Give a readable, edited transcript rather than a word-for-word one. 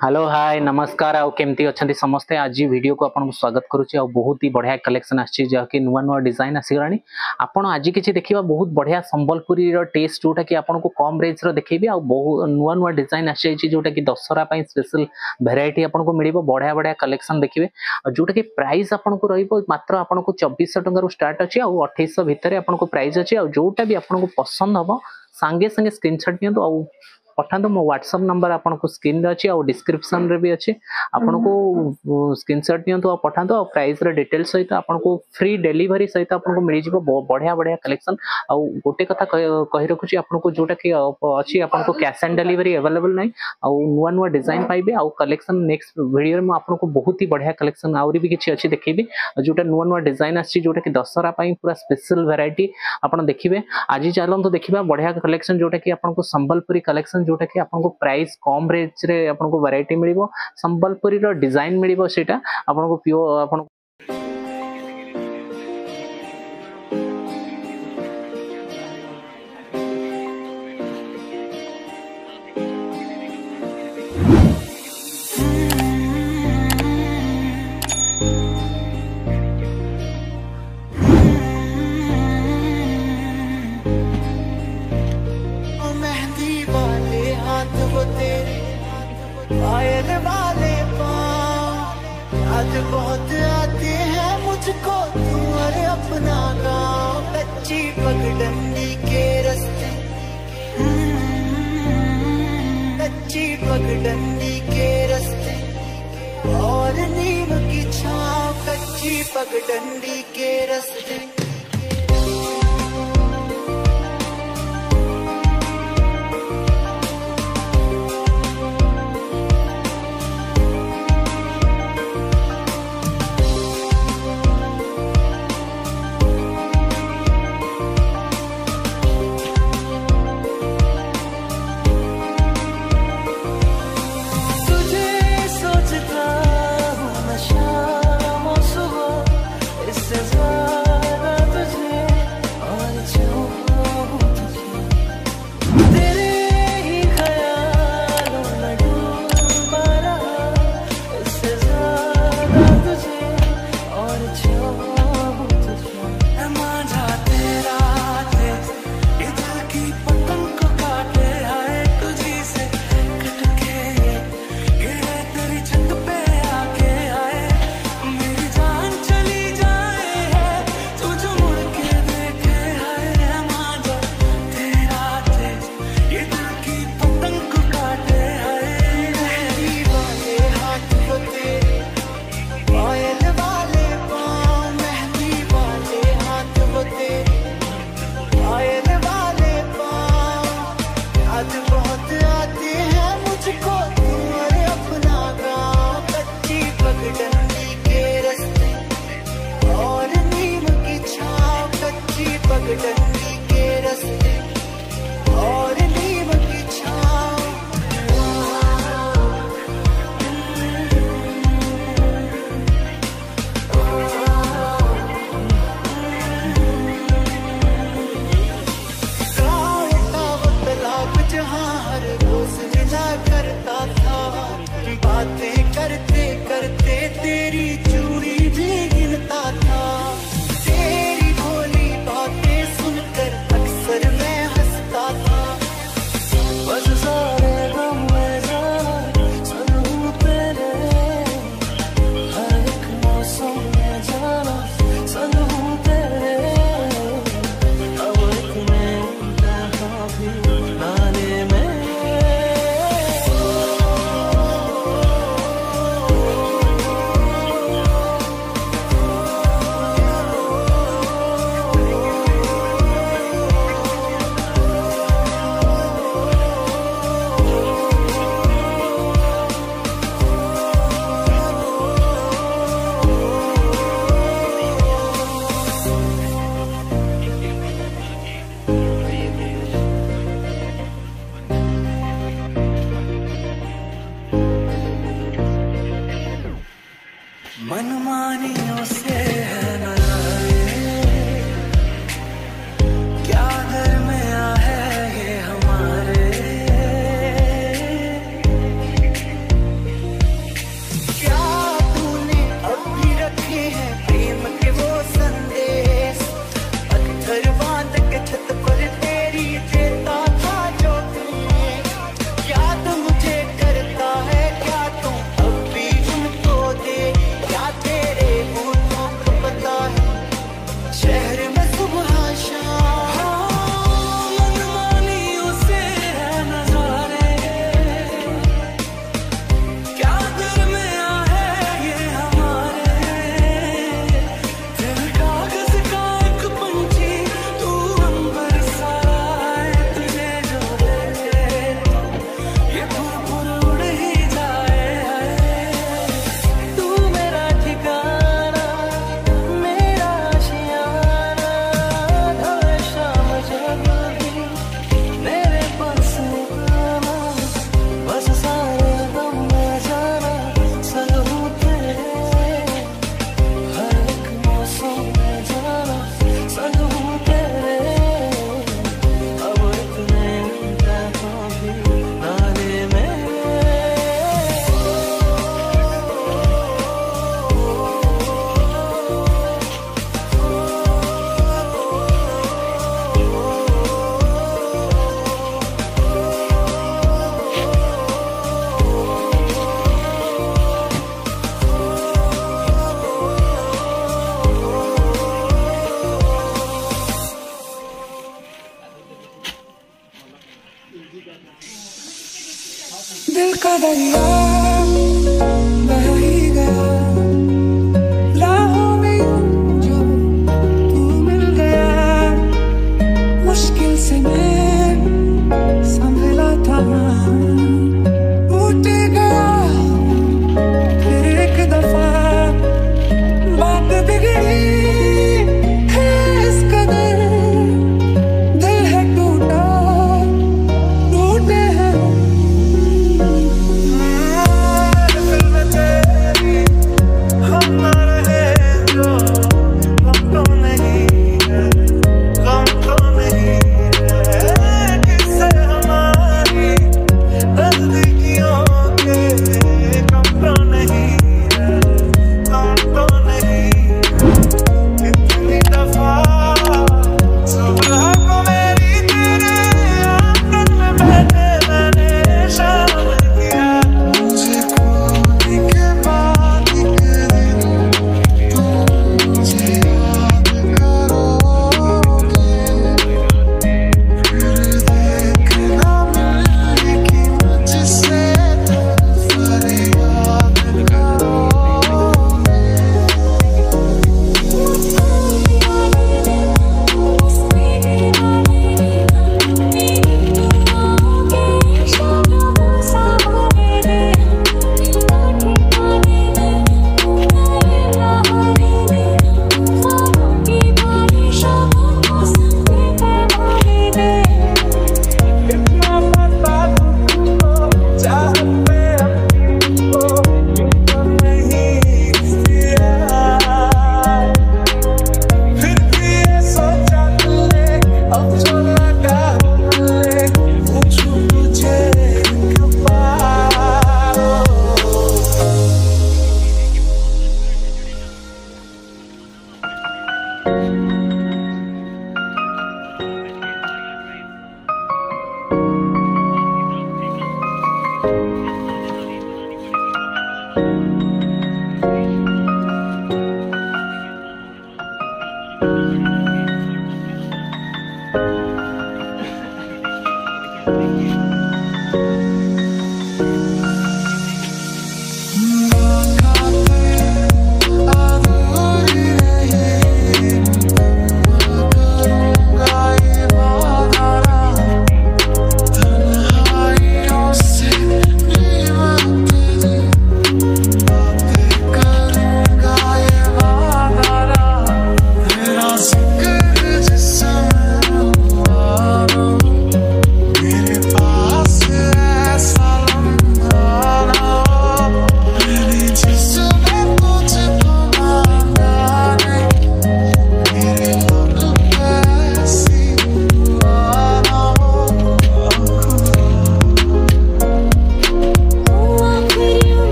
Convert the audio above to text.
hello hi नमस्कार आउ केमती अच्छा समस्ते आज वीडियो को आपको स्वागत करुच्ची आ बहुत ही बढ़िया कलेक्शन आसी जहाँकि नुआ नुआ डिजाइन आसीगलानी आपड़ आज किसी देखा बहुत बढ़िया संबलपुरी टेस्ट जोटा कि आपको कम रेंज देखेबी आ बहुत नुआ नुआ डिजाइन आसी जोटा कि दशहरा स्पेशल भेराइटी आपको मिल बढ़िया बढ़िया कलेक्शन देखिए जोटा कि प्राइस आपको रत्र आपको 2400 टकर स्टार्ट अच्छी 2800 भितर आपको प्राइस अच्छी जोटा भी आपको पसंद हम सांगे सांगे स्क्रीनशॉट नियंतु आ पठा मो व्हाट्सएप नंबर आपको स्क्रीन अच्छी आ डिस्क्रिप्शन रे भी अच्छी आपको स्क्रीनशॉट नियंतु आ पठांतु आ प्राइस रे डिटेल सहित आपको फ्री डिलीवरी सहित आपको मिल जिवो बढ़िया बढ़िया कलेक्शन आ गोटे कथा कहि रखुची आपको जोटा कि अच्छी आपको कैश ऑन डिलीवरी अवेलेबल नहीं आ नुआ नुआ डिजाइन पाइबे आ कलेक्शन नेक्स्ट वीडियो में आपको बहुत ही बढ़िया कलेक्शन आउरी भी किछि अच्छी देखिबे जोटा नुआ नुआ डिजाइन आछि जोटा कि दशहरा पूरा स्पेशल वेराइटी आपन देखिबे आज चलतो देखिबा बढ़िया कलेक्शन जोटा कि आपको संबलपुरी कलेक्शन जोटा कि आपको प्राइस कम रेंज रे आपको वैरायटी मिलिबो संबलपुरी रो डिजाइन मिलिबो सेटा आपको प्योर आपन पायल वाले पाँव आज बहुत आते हैं मुझको तुम्हारे अपना गाँव कच्ची पगडंडी के रास्ते कच्ची पगडंडी के रास्ते और नीम की छाँव कच्ची पगडंडी के रास्ते पगडंडी के रास्ते और नीम की छाँव तालाब जहाँ हर रोज मिला करता था बातें करते करते तेरी चूड़ी भी गिनता था तेरी भोली बातें सुनकर अक्सर मैं दिल का दरिया